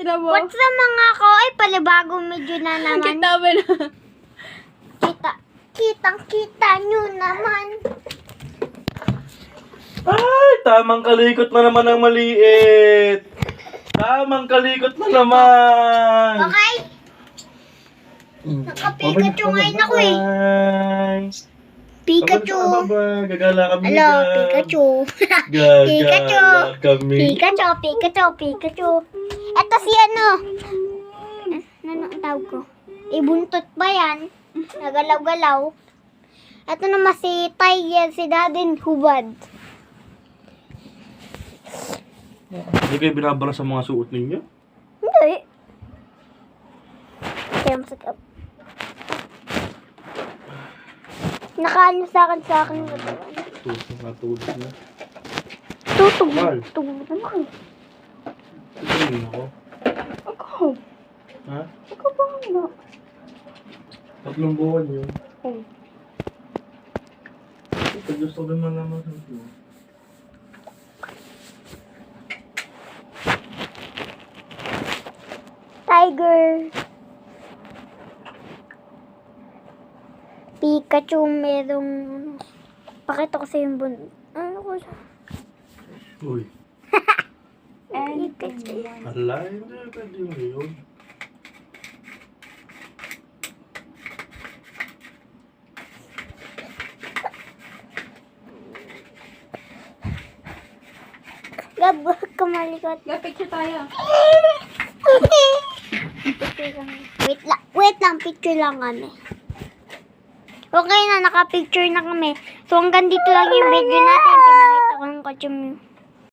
Kita mo? What's up mga ko? Ay, palibagong medyo na naman. Kita mo na. Kitang-kita nyo naman. Ay, tamang kalikot na naman ang maliit. Tamang kalikot na naman. Okay? Naka-Pikachu ngayon ako eh. Pikachu. Gagala kami. Hello, Pikachu. Gagala kami. Pikachu. Ito si ano. Ano ang tawag ko? Ibuntot ba yan? Nagalaw-galaw. Ito naman si Tiger, si Dadin Hubad. Hindi kayo binabara sa mga suot ninyo? Hindi. Kaya masakap. Nakaano sa akin. Natulog na. Tutog. Mahal. Tutog naman. Tingin ako. Ako. Ha? Ako ba nga? 3 buwan yun. Oh. Ito gusto ko naman sa ito. Tiger. Pikachu, merong... Pakita ko sa yung Ano ko siya? Uy. Pikachu. Ala, hindi pwede yun. Gab, kamalikot. Picture tayo. Wait lang, picture lang kami. Okay na, naka-picture na kami. So hanggang dito lang yung video natin. Pinakita ko ng kotse mo.